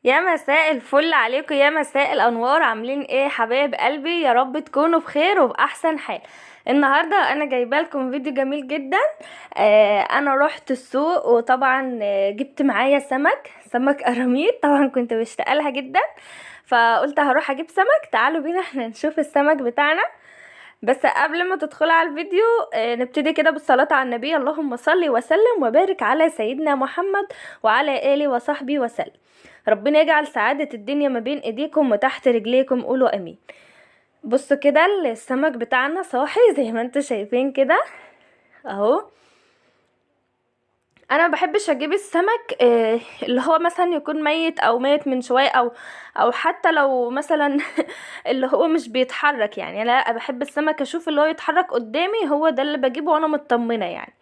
يا مساء الفل عليكم، يا مساء الانوار. عاملين ايه حبايب قلبي؟ يا رب تكونوا بخير وفي احسن حال. النهارده انا جايبه لكم فيديو جميل جدا. انا رحت السوق وطبعا جبت معايا سمك قراميط. طبعا كنت مشتاقه لها جدا، فقلت هروح اجيب سمك. تعالوا بينا احنا نشوف السمك بتاعنا. بس قبل ما تدخلوا على الفيديو، نبتدي كده بالصلاة على النبي. اللهم صل وسلم وبارك على سيدنا محمد وعلى آله وصحبه وسلم. ربنا يجعل سعادة الدنيا ما بين ايديكم وتحت رجليكم، قولوا امين. بصوا كده السمك بتاعنا صاحي زي ما انتوا شايفين كده اهو. انا ما بحبش اجيب السمك اللي هو مثلا يكون ميت او ميت من شويه او حتى لو مثلا اللي هو مش بيتحرك. يعني انا لا، بحب السمك اشوف اللي هو يتحرك قدامي، هو ده اللي بجيبه وانا مطمنه يعني.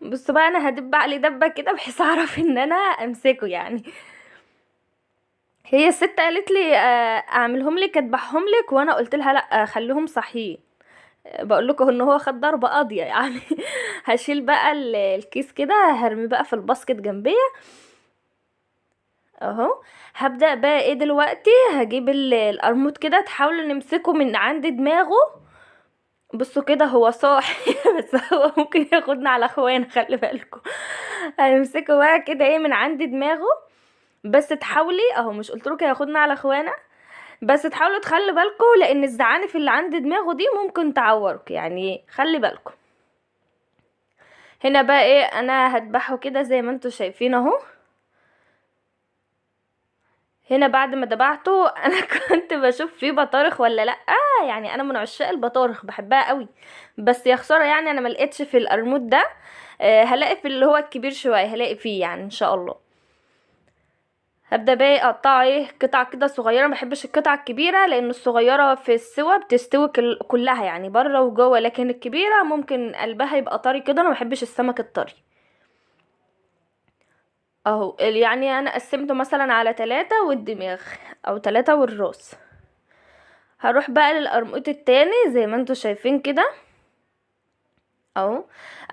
بصوا بقى، انا هدب عليه دبه كده بحيث اعرف ان انا امسكه يعني. هي الست قالت لي اعملهم لك اذبحهم لك، وانا قلت لها لا، خليهم صحيين. بقول لكم ان هو خد ضربه قاضيه يعني. هشيل بقى الكيس كده، هرمي بقى في الباسكت جنبيه اهو. هبدأ بقى ايه دلوقتي؟ هجيب القرموط كده، تحاولوا نمسكه من عند دماغه. بصوا كده هو صاحي بس هو ممكن ياخدنا على اخوانا، خلي بالكم. هنمسكه بقى كده ايه من عند دماغه. بس تحاولي اهو، مش قلتلكوا هياخدنا على اخوانا؟ بس تحاولوا تخلي بالكم، لان الزعانف اللي عند دماغه دي ممكن تعورك يعني، خلي بالكم. هنا بقى ايه، انا هذبحه كده زي ما انتوا شايفين اهو. هنا بعد ما دبعته انا كنت بشوف فيه بطارخ ولا لا. يعني انا من عشاق البطارخ، بحبها قوي. بس يا خساره يعني انا ما لقيتش في القرموط ده. هلاقي في اللي هو الكبير شويه، هلاقي فيه يعني ان شاء الله. هبدا بقى اقطعه ايه قطع كده صغيره. ما بحبش القطع الكبيره، لان الصغيره في السوا بتستوي كلها يعني بره وجوه، لكن الكبيره ممكن قلبها يبقى طري كده. انا ما بحبش السمك الطري اهو. يعني انا قسمته مثلا على 3 والدماغ، او 3 والراس. هروح بقى للقرموط التاني زي ما انتوا شايفين كده اهو.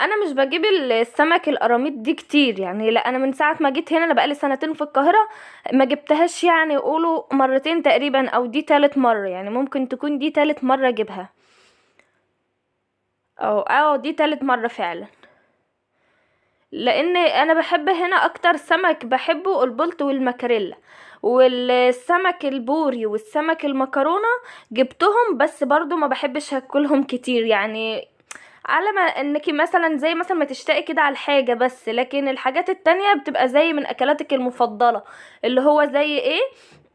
انا مش بجيب السمك القراميط دي كتير يعني، لا، انا من ساعه ما جيت هنا، انا بقالي سنتين في القاهره، ما جبتهاش يعني. يقولوا مرتين تقريبا، او دي تالت مره يعني، ممكن تكون دي تالت مره اجيبها. او دي تالت مره فعلا. لان انا بحب هنا اكتر سمك بحبه البلط والمكاريلا والسمك البوري والسمك المكرونة. جبتهم بس برضو ما بحبش اكلهم كتير يعني. على ما انكي مثلا زي مثلا ما تشتاقي كده على الحاجة بس، لكن الحاجات التانية بتبقى زي من اكلاتك المفضلة. اللي هو زي ايه؟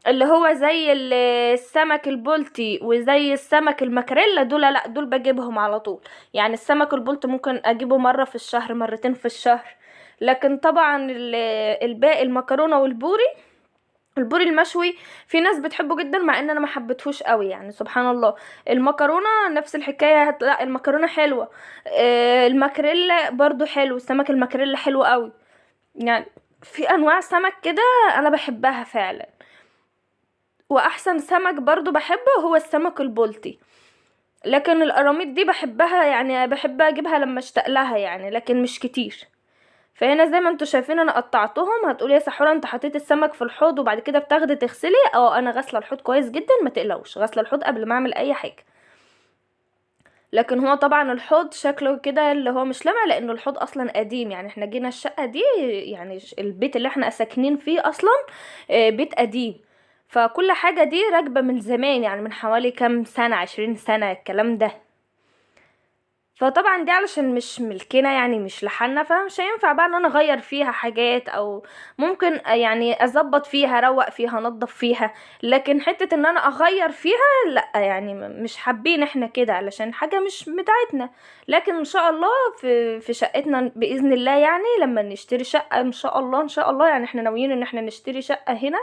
اللي هو زي السمك البلطي وزي السمك المكريلا، دول لا، دول بجيبهم على طول. يعني السمك البلطي ممكن اجيبه مرة في الشهر، مرتين في الشهر. لكن طبعا الباقي المكرونة والبوري، البوري المشوي، في ناس بتحبه جدا مع ان انا ما حبيتهوش قوي يعني، سبحان الله. المكرونه نفس الحكايه، لا المكرونه حلوه. الماكريلا برضو حلو، سمك الماكريلا حلو قوي يعني. في انواع سمك كده انا بحبها فعلا. واحسن سمك برضو بحبه هو السمك البلطي. لكن القراميط دي بحبها يعني، بحب اجيبها لما اشتاق لها يعني، لكن مش كتير. فهنا زي ما انتوا شايفين انا قطعتهم. هتقولي يا سحوره انت حطيت السمك في الحوض وبعد كده بتاخدي تغسلي؟ انا غاسله الحوض كويس جدا، ما تقلقوش، غاسله الحوض قبل ما اعمل اي حاجه. لكن هو طبعا الحوض شكله كده اللي هو مش لامع، لانه الحوض اصلا قديم يعني. احنا جينا الشقه دي يعني، البيت اللي احنا ساكنين فيه اصلا بيت قديم. فكل حاجه دي راكبه من زمان يعني، من حوالي كام سنه، 20 سنه الكلام ده. فطبعا دي علشان مش ملكنا يعني، مش لحالنا، فمش هينفع بقى ان انا اغير فيها حاجات، او ممكن يعني اظبط فيها، اروق فيها، انضف فيها. لكن حتة ان انا اغير فيها لا يعني، مش حابين احنا كده علشان حاجة مش بتاعتنا. لكن ان شاء الله في شقتنا باذن الله يعني، لما نشتري شقة ان شاء الله، ان شاء الله يعني، احنا ناويين ان احنا نشتري شقة هنا.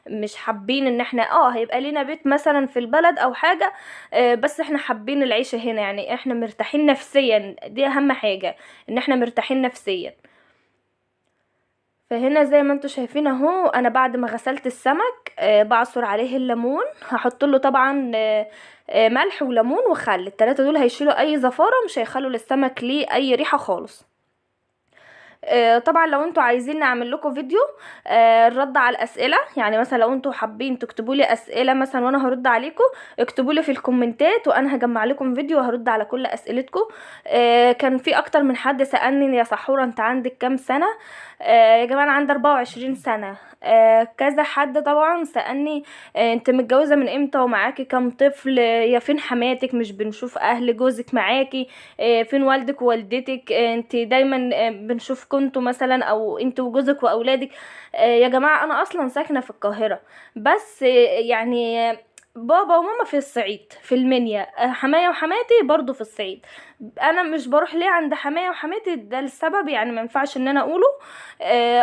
مش حابين ان احنا هيبقى لينا بيت مثلا في البلد او حاجة. بس احنا حابين العيشة هنا يعني، احنا مرتاحين نفسيا، دي اهم حاجة، ان احنا مرتاحين نفسيا. فهنا زي ما انتوا شايفين اهو، انا بعد ما غسلت السمك بعصر عليه الليمون. هحط له طبعا ملح وليمون وخل، التلاتة دول هيشيلوا اي زفارة، مش هيخلوا للسمك ليه اي ريحة خالص. طبعا لو انتوا عايزين نعمل لكم فيديو الرد على الاسئله، يعني مثلا لو انتوا حابين تكتبوا لي اسئله مثلا وانا هرد عليكم، اكتبوا لي في الكومنتات وانا هجمع لكم فيديو وهرد على كل اسئلتكم. كان في اكتر من حد سالني يا سحوره انت عندك كام سنه؟ يا جماعه انا عندي 24 سنه. كذا حد طبعا سالني انت متجوزه من امتى ومعاكي كام طفل؟ يا فين حماتك؟ مش بنشوف اهل جوزك معاكي؟ فين والدك ووالدتك؟ انت دايما بنشوف كنتوا مثلا او انت وجوزك واولادك. يا جماعه انا اصلا ساكنه في القاهره، بس يعني بابا وماما في الصعيد في المنيا، حماية وحماتي برضو في الصعيد. انا مش بروح ليه عند حماية وحماتي ده السبب، يعني ما ينفعش ان انا اقوله.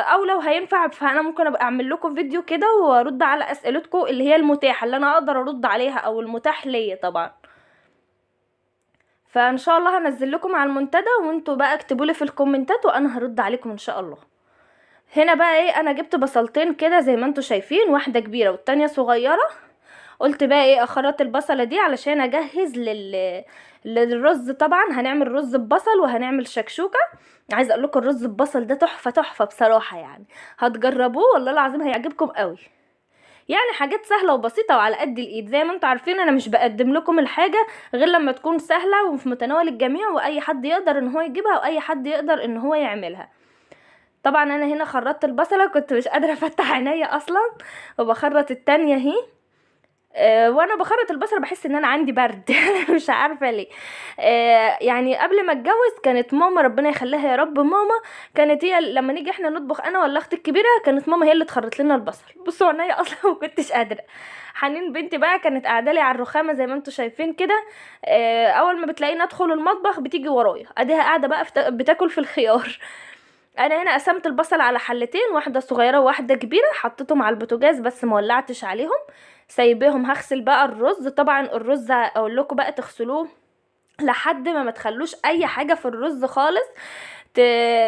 او لو هينفع فانا ممكن ابقى اعمل لكم فيديو كده وارد على اسئلتكم اللي هي المتاحه اللي انا اقدر ارد عليها او المتاح ليا طبعا. فان شاء الله هنزل لكم على المنتدى وانتوا بقى اكتبوا لي في الكومنتات وانا هرد عليكم ان شاء الله. هنا بقى ايه، انا جبت بصلتين كده زي ما انتوا شايفين، واحده كبيره والتانية صغيره. قلت بقى ايه اخرط البصله دي علشان اجهز للرز. طبعا هنعمل رز ببصل وهنعمل شكشوكه. عايزه اقول لكم الرز ببصل ده تحفه تحفه بصراحه، يعني هتجربوه والله العظيم هيعجبكم قوي. يعني حاجات سهله وبسيطه وعلى قد الايد. زي ما انتوا عارفين انا مش بقدم لكم الحاجه غير لما تكون سهله وفي متناول الجميع واي حد يقدر ان هو يجيبها واي حد يقدر ان هو يعملها. طبعا انا هنا خرطت البصله، كنت مش قادره افتح عينيا اصلا وبخرط التانية اهي. وانا بخرط البصل بحس ان انا عندي برد مش عارفه ليه. يعني قبل ما اتجوز كانت ماما ربنا يخليها يا رب، ماما كانت هي لما نيجي احنا نطبخ انا ولا اختي الكبيره كانت ماما هي اللي تخرط لنا البصل. بصوا عينيا اصلا ما كنتش قادره. حنين بنتي بقى كانت قاعده لي على الرخامه زي ما انتوا شايفين كده. اول ما بتلاقيني ادخل المطبخ بتيجي ورايا اديها قاعده بقى بتاكل في الخيار. انا هنا قسمت البصل على حلتين، واحده صغيره وواحده كبيره، حطيتهم على البوتاجاز بس ما ولعتش عليهم. سايباهم. هغسل بقى الرز. طبعا الرز اقول لكم بقى تغسلوه لحد ما تخلوش اي حاجه في الرز خالص.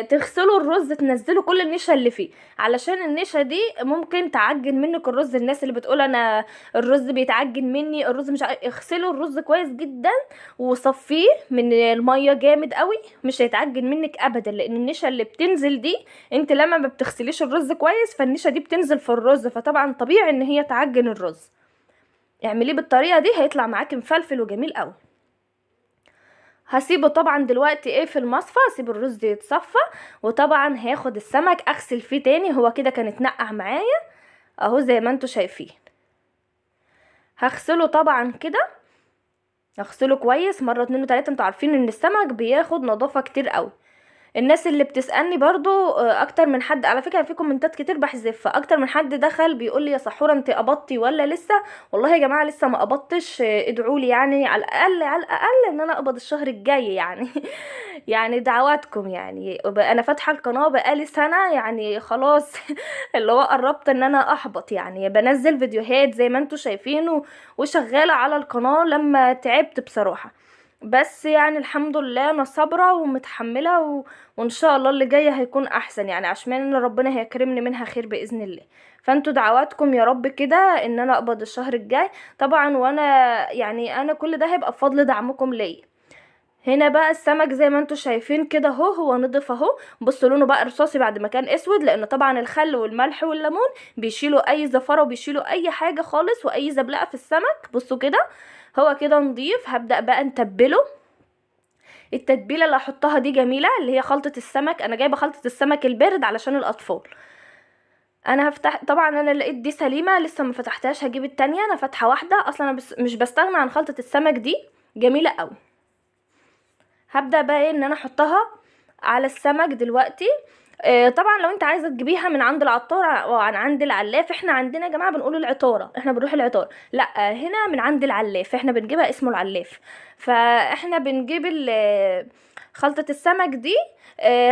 تغسلوا الرز تنزلوا كل النشا اللي فيه، علشان النشا دي ممكن تعجن منك الرز. الناس اللي بتقول انا الرز بيتعجن مني، الرز مش اغسلوا الرز كويس جدا وصفيه من الميه جامد قوي، مش هيتعجن منك ابدا. لان النشا اللي بتنزل دي انت لما ما بتغسليش الرز كويس فالنشا دي بتنزل في الرز، فطبعا طبيعي ان هي تعجن الرز. اعمليه بالطريقه دي هيطلع معاكي مفلفل وجميل قوي. هسيبه طبعا دلوقتي ايه في المصفى، اسيب الرز يتصفى. وطبعا هاخد السمك اغسل فيه تاني، هو كده كان اتنقع معايا اهو زي ما انتوا شايفين. هغسله طبعا كده، هغسله كويس مره 2 و3. انتوا عارفين ان السمك بياخد نظافه كتير قوي. الناس اللي بتسألني برضو اكتر من حد على فكرة في كومنتات كتير بحذفها، اكتر من حد دخل بيقول لي يا سحورة انت قبضتي ولا لسه؟ والله يا جماعة لسه ما قبضتش. ادعوا لي يعني على الاقل على الاقل ان انا اقبض الشهر الجاي يعني يعني دعواتكم. يعني انا فاتحة القناة بقالي سنة يعني خلاص اللي هو قربت ان انا احبط. يعني بنزل فيديوهات زي ما انتوا شايفين وشغالة على القناة لما تعبت بصراحة. بس يعني الحمد لله انا صابره ومتحمله وان شاء الله اللي جاي هيكون احسن، يعني عشان ان ربنا هيكرمني منها خير باذن الله. فانتوا دعواتكم يا رب كده ان انا اقبض الشهر الجاي طبعا. وانا يعني انا كل ده هيبقى بفضل دعمكم ليا. هنا بقى السمك زي ما انتوا شايفين كده اهو، هو نضف اهو. بصوا لونه بقى رصاصي بعد ما كان اسود، لان طبعا الخل والملح والليمون بيشيلوا اي زفره وبيشيلوا اي حاجه خالص واي زبلقه في السمك. بصوا كده هو كده نضيف. هبدأ بقى نتبله. التتبيله اللي هحطها دي جميله اللي هي خلطه السمك. انا جايبه خلطه السمك البارد علشان الاطفال. انا هفتح طبعا، انا لقيت دي سليمه لسه ما فتحتهاش هجيب التانية. انا فاتحه واحده اصلا، انا مش بستغنى عن خلطه السمك دي، جميله قوي. هبدأ بقى ايه ان انا احطها على السمك دلوقتي. طبعا لو انت عايزه تجيبيها من عند العطار او عن عند العلاف، احنا عندنا يا جماعه بنقول العطاره، احنا بنروح العطار. لا هنا من عند العلاف، احنا بنجيبها اسمه العلاف. فاحنا بنجيب خلطه السمك دي.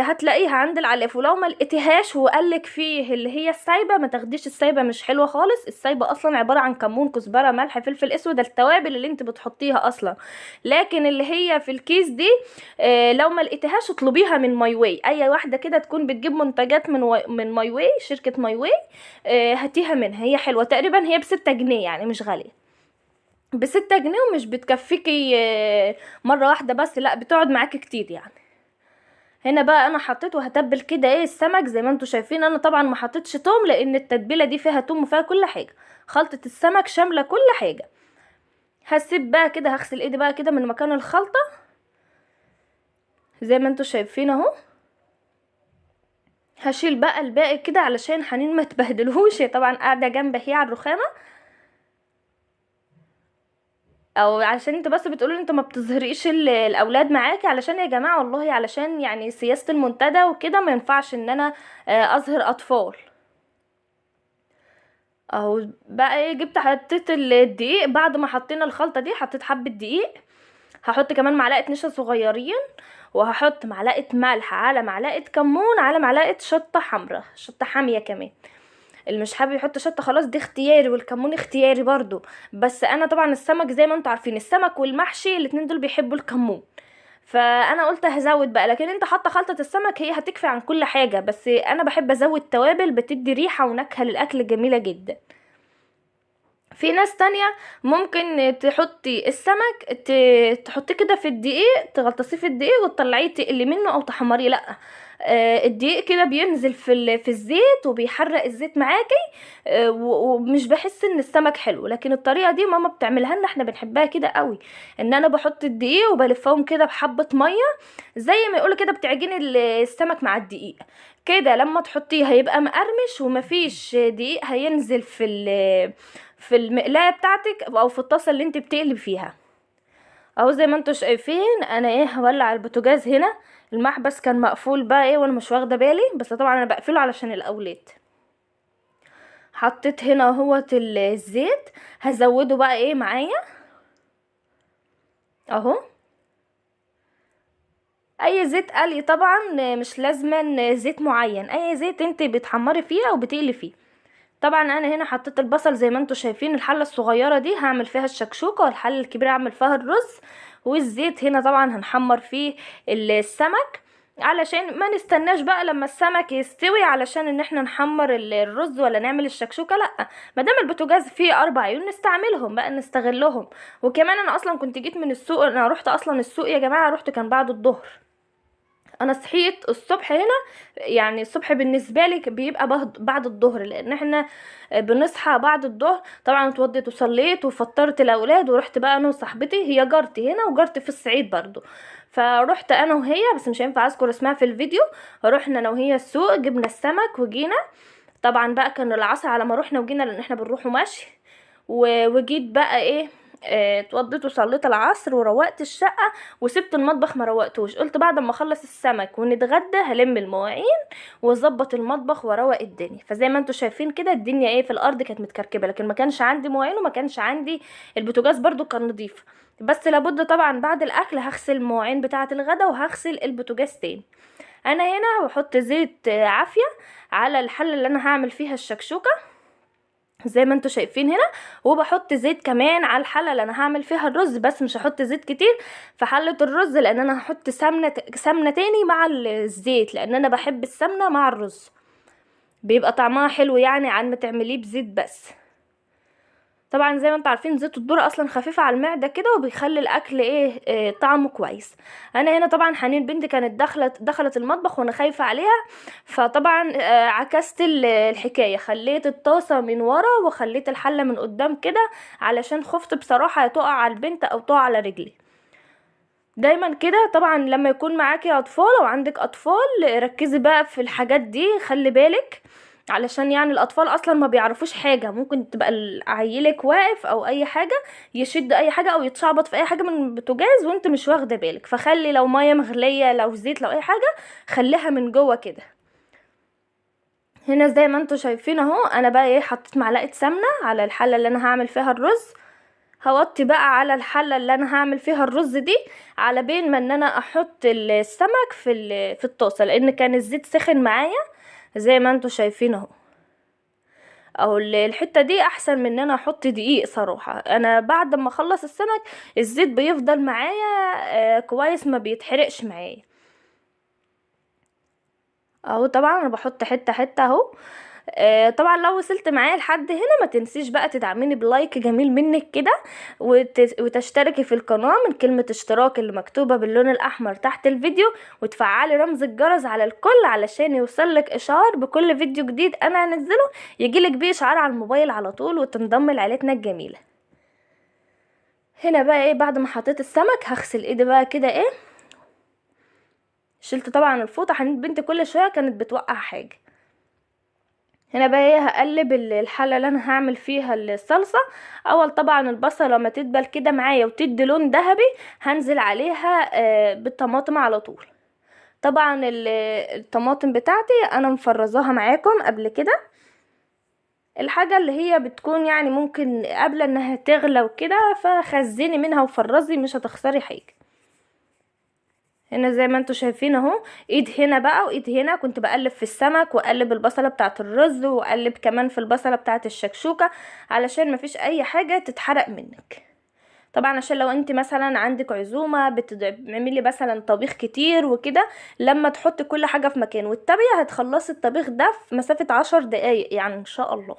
هتلاقيها عند العلاف. ولو ما لقيتيهاش وقالك فيه اللي هي السايبه، ما تاخديش السايبه، مش حلوه خالص. السايبه اصلا عباره عن كمون كزبره ملح فلفل اسود، التوابل اللي انت بتحطيها اصلا. لكن اللي هي في الكيس دي لو ما لقيتهاش اطلبيها من ماي واي. اي واحده كده تكون بتجيب منتجات من ماي واي، شركه ماي واي. هاتيها منها، هي حلوه تقريبا. هي ب6 جنيه يعني مش غاليه، ب6 جنيه ومش بتكفيكي مره واحده بس، لا بتقعد معاكي كتير يعني. هنا بقى انا حطيت وهتبل كده ايه السمك زي ما انتوا شايفين. انا طبعا ما حطيتش توم لان التتبيله دي فيها توم وفيها كل حاجه، خلطه السمك شامله كل حاجه. هسيب بقى كده، هغسل ايدي بقى كده من مكان الخلطه زي ما انتوا شايفين اهو. هشيل بقى الباقي كده علشان حنين ما تبهدلهوش، هي طبعا قاعده جنبي هي على الرخامه، او عشان انت بس بتقولوا انت ما بتظهريش الاولاد معاكي، علشان يا جماعه والله علشان يعني سياسه المنتدى وكده ما ينفعش ان انا اظهر اطفال. اهو بقى ايه، جبت حطيت الدقيق. بعد ما حطينا الخلطه دي حطيت حبه دقيق، هحط كمان معلقه نشا صغيرين، وهحط معلقه ملح على معلقه كمون على معلقه شطه حمراء، شطه حاميه كمان. اللي مش حابب يحط شطه خلاص دي اختياري، والكمون اختياري برضو. بس انا طبعا السمك زي ما انتوا عارفين السمك والمحشي الاتنين دول بيحبوا الكمون، فانا قلت هزود بقى. لكن انت حاطه خلطه السمك هي هتكفي عن كل حاجه، بس انا بحب ازود توابل بتدي ريحه ونكهه للاكل جميله جدا. في ناس تانية ممكن تحطي السمك تحطيه كده في الدقيق، تغطسيه في الدقيق وتطلعيه تقلي منه او تحمريه. لا، الدقيق كده بينزل في الزيت وبيحرق الزيت معاكي، ومش بحس ان السمك حلو. لكن الطريقه دي ماما بتعملها لنا احنا بنحبها كده قوي، ان انا بحط الدقيق وبلفهم كده بحبه ميه زي ما يقولوا كده، بتعجني السمك مع الدقيق كده. لما تحطيه هيبقى مقرمش ومفيش دقيق هينزل في المقلايه بتاعتك او في الطاسه اللي انت بتقلي فيها. اهو زي ما انتوا شايفين انا ايه هولع البوتاجاز هنا. المحبس كان مقفول بقى ايه وانا مش واخده بالي، بس طبعا انا بقفله علشان الاولاد. حطيت هنا اهوت الزيت، هزوده بقى ايه معايا اهو. اي زيت قلي طبعا، مش لازما زيت معين، اي زيت انت بتحمري فيه او بتقلي فيه. طبعا انا هنا حطيت البصل زي ما انتوا شايفين. الحله الصغيره دي هعمل فيها الشكشوكه، والحله الكبيره هعمل فيها الرز. والزيت هنا طبعا هنحمر فيه السمك، علشان ما نستناش بقى لما السمك يستوي علشان ان احنا نحمر الرز ولا نعمل الشكشوكه. لا، ما دام البوتاجاز فيه 4 عيون نستعملهم بقى نستغلهم. وكمان انا اصلا كنت جيت من السوق، انا رحت اصلا السوق يا جماعه، رحت كان بعد الظهر. انا صحيت الصبح هنا، يعني الصبح بالنسبه لي بيبقى بعد الظهر، لان احنا بنصحى بعد الظهر. طبعا اتوضيت وصليت وفطرت الاولاد، ورحت بقى انا وصاحبتي، هي جارتي هنا وجارتي في الصعيد برضو. فروحت انا وهي، بس مش هينفع اذكر اسمها في الفيديو. رحنا انا وهي السوق، جبنا السمك وجينا. طبعا بقى كان العصر على ما روحنا وجينا، لان احنا بنروح مشي. وجيت بقى ايه، اتوضيت وصليت العصر وروقت الشقه، وسبت المطبخ ما روقتوش. قلت بعد ما اخلص السمك ونتغدى هلم المواعين واظبط المطبخ واروق الدنيا. فزي ما انتوا شايفين كده الدنيا ايه في الارض كانت متكركبه، لكن ما كانش عندي مواعين وما كانش عندي البوتاجاز برضو كان نضيف. بس لابد طبعا بعد الاكل هغسل المواعين بتاعه الغدا وهغسل البوتاجاز تاني. انا هنا بحط زيت عافيه على الحله اللي انا هعمل فيها الشكشوكه زي ما انتوا شايفين هنا، وبحط زيت كمان على الحله اللي انا هعمل فيها الرز، بس مش هحط زيت كتير في حله الرز، لان انا هحط سمنه تاني مع الزيت، لان انا بحب السمنه مع الرز بيبقى طعمها حلو يعني عن ما تعمليه بزيت بس. طبعا زي ما انتوا عارفين زيت الذرة اصلا خفيف على المعده كده وبيخلي الاكل ايه طعمه كويس. انا هنا طبعا حنين بنتي كانت دخلت المطبخ وانا خايفه عليها، فطبعا عكست الحكايه، خليت الطاسه من ورا وخليت الحله من قدام كده، علشان خفت بصراحه تقع على البنت او تقع على رجلي. دايما كده طبعا لما يكون معاكي اطفال او عندك اطفال ركزي بقى في الحاجات دي، خلي بالك، علشان يعني الاطفال اصلا ما بيعرفوش حاجه. ممكن تبقى عيلك واقف او اي حاجه يشد اي حاجه او يتشعبط في اي حاجه من البوتاجاز وانت مش واخده بالك. فخلي لو ميه مغليه لو زيت لو اي حاجه خليها من جوه كده. هنا زي ما انتوا شايفين اهو، انا بقى ايه حطيت معلقه سمنه على الحله اللي انا هعمل فيها الرز. هوطي بقى على الحله اللي انا هعمل فيها الرز دي على بين ما ان انا احط السمك في الطاسه، لان كان الزيت سخن معايا زي ما انتوا شايفين اهو. او الحته دي احسن من ان انا احط دقيق صراحه. انا بعد ما اخلص السمك الزيت بيفضل معايا كويس ما بيتحرقش معايا اهو. طبعا انا بحط حته حته اهو. طبعا لو وصلت معايا لحد هنا ما تنسيش بقى تدعميني بلايك جميل منك كده، وتشتركي في القناة من كلمة اشتراك اللي مكتوبة باللون الاحمر تحت الفيديو، وتفعلي رمز الجرس على الكل علشان يوصلك اشعار بكل فيديو جديد انا هنزله، يجيلك بيه اشعار على الموبايل على طول وتنضم لعيلتنا الجميلة. هنا بقى ايه، بعد ما حطيت السمك هغسل ايدي بقى كده ايه، شلت طبعا الفوطة، حنين بنتي كل شوية كانت بتوقع حاجة. هنا بقى ايه، هقلب الحله اللي انا هعمل فيها الصلصه. اول طبعا البصله لما تدبل كده معايا وتدي لون ذهبي هنزل عليها بالطماطم على طول. طبعا الطماطم بتاعتي انا مفرزاها معاكم قبل كده، الحاجه اللي هي بتكون يعني ممكن قبل انها تغلى وكده، فخزني منها وفرزي مش هتخسري حاجه. هنا زي ما انتوا شايفين اهو، ايد هنا بقى وايد هنا، كنت بقلب في السمك واقلب البصله بتاعه الرز واقلب كمان في البصله بتاعه الشكشوكه علشان مفيش اي حاجه تتحرق منك. طبعا عشان لو انت مثلا عندك عزومه بتعملي مثلا طبيخ كتير وكده، لما تحطي كل حاجه في مكان وتتابعي هتخلصي الطبيخ ده في مسافه 10 دقايق يعني ان شاء الله.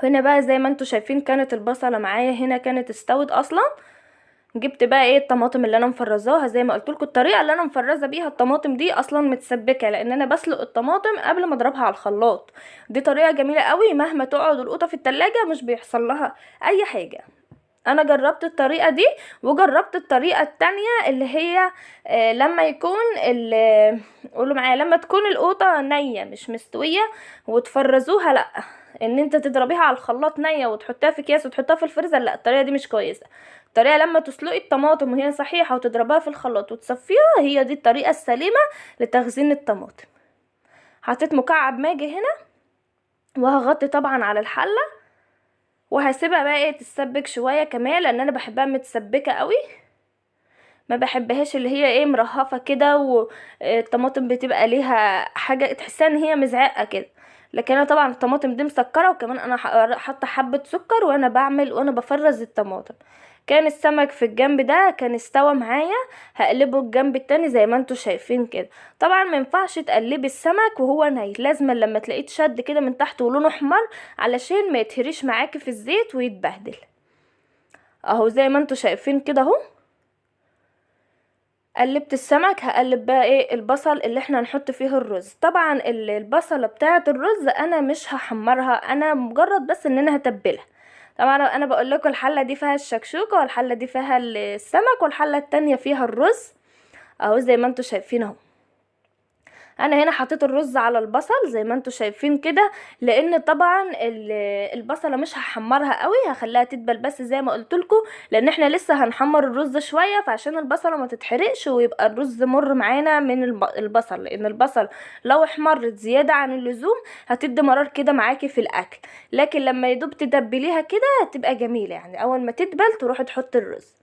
هنا بقى زي ما انتوا شايفين كانت البصله معايا هنا كانت استوت اصلا. جبت بقى ايه الطماطم اللي انا مفرزاها، زي ما قلت لكم الطريقه اللي انا مفرزه بيها الطماطم دي اصلا متسبكه، لان انا بسلق الطماطم قبل ما اضربها على الخلاط. دي طريقه جميله قوي، مهما تقعد القوطه في التلاجة مش بيحصل لها اي حاجه. انا جربت الطريقه دي وجربت الطريقه التانية اللي هي لما يكون قولوا معايا، لما تكون القوطه نيه مش مستويه وتفرزوها، لا ان انت تضربيها على الخلاط نيه وتحطها في اكياس وتحطها في الفريزر، لا الطريقه دي مش كويسه. الطريقه لما تسلقي الطماطم وهي صحيحه وتضربها في الخلاط وتصفيها، هي دي الطريقه السليمه لتخزين الطماطم. حطيت مكعب ماجي هنا وهغطي طبعا على الحله وهسيبها بقى ايه تتسبك شويه كمان، لان انا بحبها متسبكه قوي، ما بحبهاش اللي هي ايه مرهفه كده، والطماطم بتبقى ليها حاجه تحسها ان هي مزعقه كده. لكن انا طبعا الطماطم دي مسكره، وكمان انا حاطه حبه سكر وانا بعمل وانا بفرز الطماطم. كان السمك في الجنب ده كان استوى معايا، هقلبه الجنب التاني زي ما انتوا شايفين كده. طبعا ما ينفعش تقلبي السمك وهو ني، لازم لما تلاقيه شد كده من تحت ولونه احمر علشان ما يتهريش معاكي في الزيت ويتبهدل. اهو زي ما انتوا شايفين كده اهو، قلبت السمك. هقلب بقى ايه البصل اللي احنا هنحط فيه الرز. طبعا البصلة بتاعة الرز انا مش هحمرها، انا مجرد بس ان انا هتبلها. طبعا انا بقول لكم الحلة دي فيها الشكشوكة والحلة دي فيها السمك والحلة التانية فيها الرز. اهو زي ما انتوا شايفين اهو، انا هنا حطيت الرز على البصل زي ما انتوا شايفين كده، لان طبعا البصله مش هحمرها قوي، هخليها تدبل بس زي ما قلت لكم، لان احنا لسه هنحمر الرز شويه، فعشان البصله ما تتحرقش ويبقى الرز مر معانا من البصل، لان البصل لو احمرت زياده عن اللزوم هتدي مرار كده معاكي في الاكل. لكن لما يدوب تدبليها كده هتبقى جميله، يعني اول ما تدبل تروحي تحطي الرز.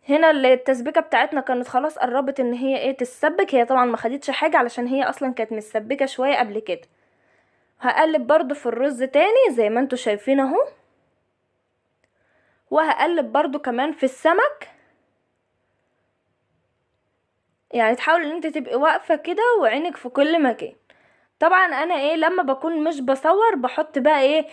هنا التسبيكه بتاعتنا كانت خلاص قربت ان هي ايه تتسبك، هي طبعا ما خدتش حاجه علشان هي اصلا كانت متسبكه شويه قبل كده. هقلب برضو في الرز تاني زي ما انتوا شايفين اهو، وهقلب برضو كمان في السمك. يعني تحاول ان انت تبقي واقفه كده وعينك في كل مكان. طبعا انا ايه لما بكون مش بصور بحط بقى ايه,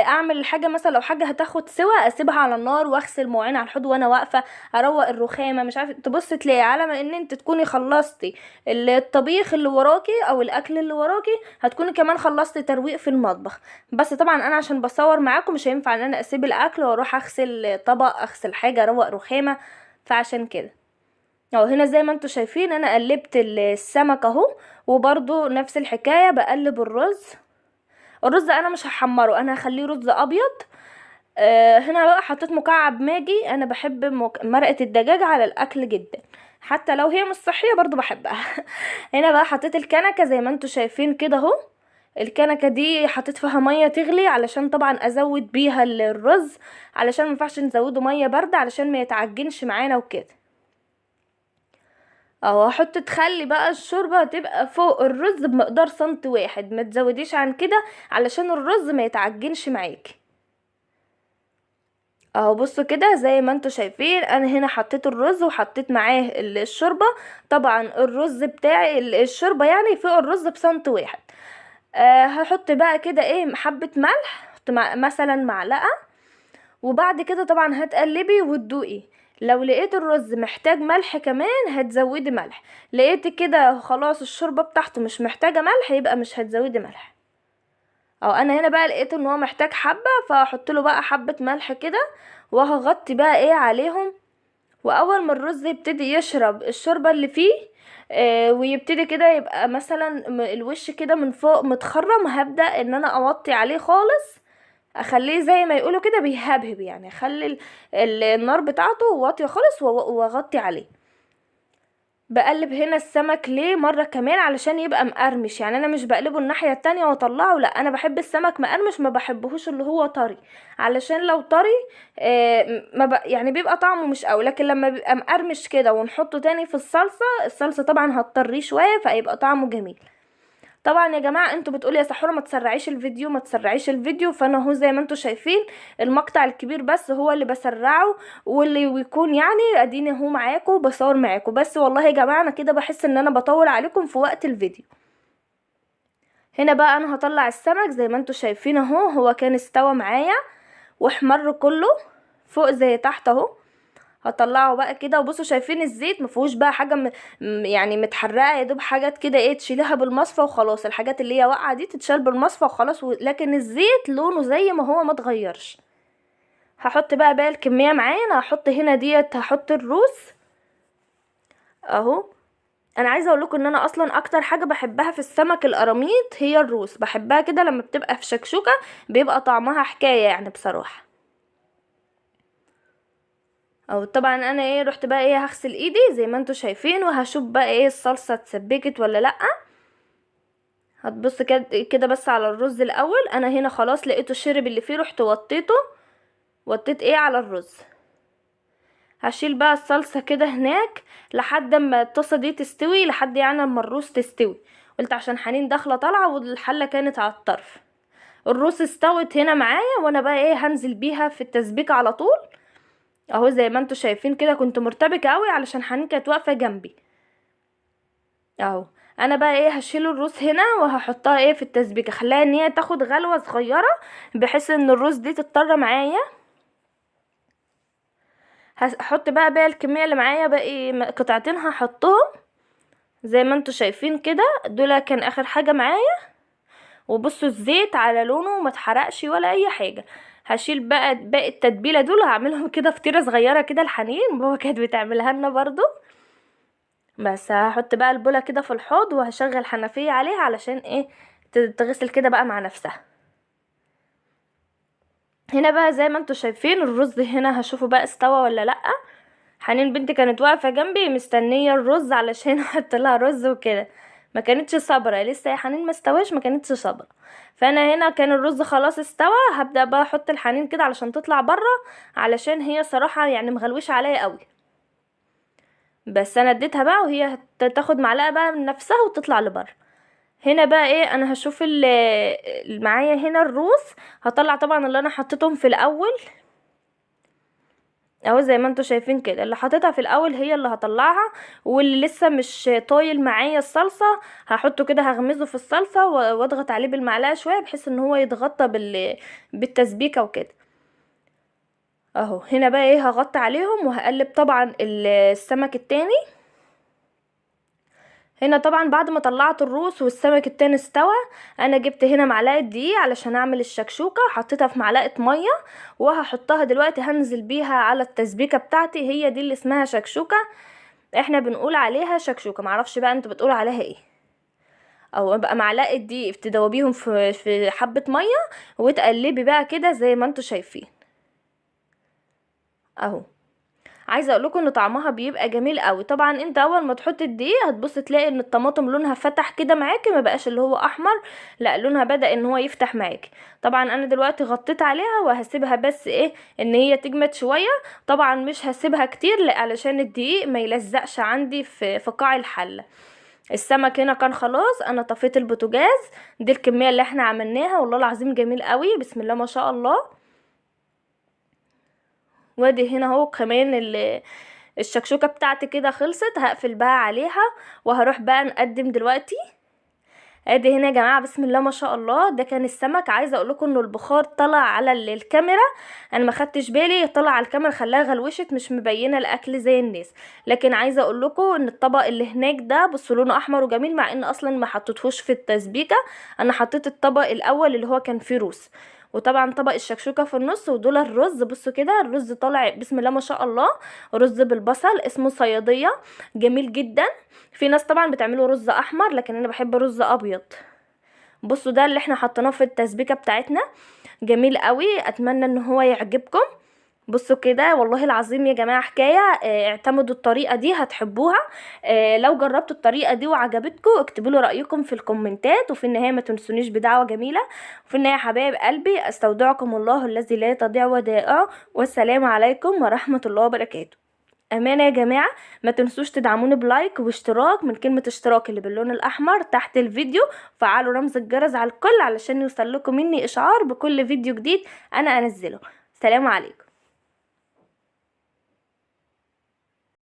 اعمل الحاجه مثلا لو حاجه هتاخد سوا اسيبها على النار واغسل مواعين على الحوض وانا واقفه اروق الرخامه مش عارفه، تبص تلاقي على ما ان انت تكوني خلصتي الطبيخ اللي وراكي او الاكل اللي وراكي هتكوني كمان خلصتي ترويق في المطبخ. بس طبعا انا عشان بصور معاكم مش هينفع ان انا اسيب الاكل واروح اغسل طبق اغسل حاجه اروق رخامه، فعشان كده اهو. هنا زي ما انتوا شايفين انا قلبت السمك اهو، وبرضو نفس الحكاية بقلب الرز انا مش هحمره، انا هخليه رز ابيض. هنا بقى حطيت مكعب ماجي، انا بحب مرقة الدجاج على الاكل جدا حتى لو هي مش صحية برضو بحبها. هنا بقى حطيت الكنكة زي ما انتوا شايفين كده اهو، الكنكة دي حطيت فيها مية تغلي علشان طبعا ازود بيها الرز، علشان مينفعش نزوده مية باردة علشان ما يتعجنش معانا وكده. اهو احط تخلي بقى الشوربه تبقى فوق الرز بمقدار سنتي واحد، ما تزوديش عن كده علشان الرز ما يتعجنش معاكي. اهو بصوا كده زي ما انتوا شايفين انا هنا حطيت الرز وحطيت معاه الشوربه. طبعا الرز بتاعي الشوربه يعني فوق الرز بسنتي واحد. هحط بقى كده ايه حبة ملح، حط مثلا معلقة. وبعد كده طبعا هتقلبي وتدوقي. لو لقيت الرز محتاج ملح كمان هتزودي ملح. لقيت كده خلاص الشوربة بتاعته مش محتاجة ملح، يبقى مش هتزودي ملح. او انا هنا بقى لقيت ان هو محتاج حبة، فهحط له بقى حبة ملح كده. وهغطي بقى ايه عليهم. واول ما الرز يبتدي يشرب الشوربة اللي فيه، ويبتدي كده يبقى مثلا الوش كده من فوق متخرم، هبدأ ان انا اوطي عليه خالص. اخليه زي ما يقولوا كده بيهبهب، يعني اخلي النار بتاعته واطيه خالص واغطي عليه. بقلب هنا السمك ليه مرة كمان علشان يبقى مقرمش، يعني انا مش بقلبه الناحية التانية واطلعه، لا انا بحب السمك مقرمش، ما بحبهوش اللي هو طري. علشان لو طري ما يعني بيبقى طعمه مش قوي، لكن لما بيبقى مقرمش كده ونحطه تاني في الصلصة طبعا هتطريه شوية فيبقى طعمه جميل. طبعا يا جماعه انتوا بتقولوا يا سحوره ما تسرعيش الفيديو ما تسرعيش الفيديو، فانا اهو زي ما انتوا شايفين المقطع الكبير بس هو اللي بسرعه، واللي يكون يعني اديني اهو معاكم بصور معاكم. بس والله يا جماعه انا كده بحس ان انا بطول عليكم في وقت الفيديو. هنا بقى انا هطلع السمك زي ما انتوا شايفين اهو، هو كان استوى معايا واحمر كله فوق زي تحت اهو. هطلعه بقى كده، وبصوا شايفين الزيت مفيهوش بقى حاجه يعني متحرقه، يا دوب حاجات كده ايه تشيليها بالمصفى وخلاص، الحاجات اللي هي واقعه دي تتشال بالمصفى وخلاص لكن الزيت لونه زي ما هو ما اتغيرش. هحط بقى الكميه معايا. انا هحط هنا ديت هحط الروز اهو. انا عايزه اقول لكم ان انا اصلا اكتر حاجه بحبها في السمك القراميط هي الروز، بحبها كده لما بتبقى في شكشوكه بيبقى طعمها حكايه يعني بصراحه. او طبعا انا ايه رحت بقى ايه هغسل ايدي زي ما انتوا شايفين، وهشوف بقى ايه الصلصه اتسبكت ولا لا. هتبص كده كده بس على الرز الاول. انا هنا خلاص لقيته شرب اللي فيه، رحت وطيته. وطيت ايه على الرز. هشيل بقى الصلصه كده هناك لحد ما الطاسه دي تستوي، لحد يعني اما الروز تستوي. قلت عشان حنين داخله طالعه والحله كانت على الطرف. الروز استوت هنا معايا، وانا بقى ايه هنزل بيها في التسبيكه على طول اهو زي ما انتوا شايفين كده. كنت مرتبكه قوي علشان حنين كانت واقفه جنبي اهو. انا بقى ايه هشيل الروز هنا وهحطها ايه في التسبيكه، خليها ان هي تاخد غلوه صغيره بحيث ان الروز دي تضطر معايا. هحط بقى الكميه اللي معايا باقي قطعتين هحطهم زي ما انتوا شايفين كده. دول كان اخر حاجه معايا. وبصوا الزيت على لونه ما اتحرقش ولا اي حاجه. هشيل بقى باقي التتبيله دول هعملهم كده فطيره صغيره كده الحنين بابا كانت بتعملها لنا برضو. بس هحط بقى البوله كده في الحوض وهشغل حنفيه عليها علشان ايه تغسل كده بقى مع نفسها. هنا بقى زي ما انتوا شايفين الرز هنا هشوفه بقى استوى ولا لا. حنين بنتي كانت واقفه جنبي مستنيه الرز علشان احط لها رز وكده، ما كانتش صابره لسه يا حنين ما استواش، ما كانتش صابره. فانا هنا كان الرز خلاص استوى، هبدا بقى احط الحنين كده علشان تطلع بره، علشان هي صراحه يعني مغلوشه عليا قوي. بس انا اديتها بقى وهي تاخد معلقه بقى من نفسها وتطلع لبره. هنا بقى ايه انا هشوف اللي معايا هنا الروز. هطلع طبعا اللي انا حطيتهم في الاول اهو زي ما انتوا شايفين كده، اللي حطيتها في الاول هي اللي هطلعها. واللي لسه مش طايل معايا الصلصه هحطه كده هغمزه في الصلصه واضغط عليه بالمعلقه شويه بحيث ان هو يتغطى بالتسبيكه وكده اهو. هنا بقى ايه هغطي عليهم وهقلب طبعا السمك التاني. هنا طبعا بعد ما طلعت الروس والسمك التاني استوى، انا جبت هنا معلقه دقيق علشان اعمل الشكشوكه، حطيتها في معلقه ميه وهحطها دلوقتي هنزل بيها على التسبيكه بتاعتي، هي دي اللي اسمها شكشوكه. احنا بنقول عليها شكشوكه، معرفش بقى انتوا بتقولوا عليها ايه. او بقى معلقه دقيق تدوبيهم في حبه ميه وتقلبي بقى كده زي ما انتوا شايفين اهو. عايزه اقول لكم ان طعمها بيبقى جميل قوي. طبعا انت اول ما تحط الدقيق هتبص تلاقي ان الطماطم لونها فتح كده معاكي، ما بقاش اللي هو احمر، لا لونها بدأ ان هو يفتح معاكي. طبعا انا دلوقتي غطيت عليها وهسيبها بس ايه ان هي تجمد شويه. طبعا مش هسيبها كتير لا علشان الدقيق ما يلزقش عندي في قاع الحله. السمك هنا كان خلاص، انا طفيت البوتاجاز. دي الكميه اللي احنا عملناها والله العظيم جميل قوي بسم الله ما شاء الله. وادي هنا اهو كمان الشكشوكة بتاعتي كده خلصت، هقفل بقى عليها وهروح بقى نقدم دلوقتي. ادي هنا يا جماعه بسم الله ما شاء الله، ده كان السمك. عايزه اقول لكم انه البخار طلع على الكاميرا، انا ما خدتش بالي، طلع على الكاميرا خلاها غلوشت مش مبينه الاكل زي الناس. لكن عايزه اقول لكم ان الطبق اللي هناك ده بصوا لونه احمر وجميل، مع ان اصلا ما حطيتهوش في التسبيكه. انا حطيت الطبق الاول اللي هو كان فيه روز، وطبعا طبق الشكشوكه في النص، ودول الرز. بصوا كده الرز طالع بسم الله ما شاء الله، رز بالبصل اسمه صياديه، جميل جدا. في ناس طبعا بتعمله رز احمر، لكن انا بحب رز ابيض. بصوا ده اللي احنا حطيناه في التسبيكه بتاعتنا، جميل قوي، اتمنى ان هو يعجبكم. بصوا كده والله العظيم يا جماعه حكايه، اعتمدوا الطريقه دي هتحبوها. لو جربتوا الطريقه دي وعجبتكم اكتبوا لي رايكم في الكومنتات، وفي النهايه ما تنسونيش بدعوه جميله. وفي النهايه حبايب قلبي استودعكم الله الذي لا تضيع ودائعه، والسلام عليكم ورحمه الله وبركاته. امانه يا جماعه، ما تنسوش تدعموني بلايك واشتراك من كلمه اشتراك اللي باللون الاحمر تحت الفيديو. فعلوا رمز الجرس على الكل علشان يوصل لكم مني اشعار بكل فيديو جديد انا انزله. سلام عليكم.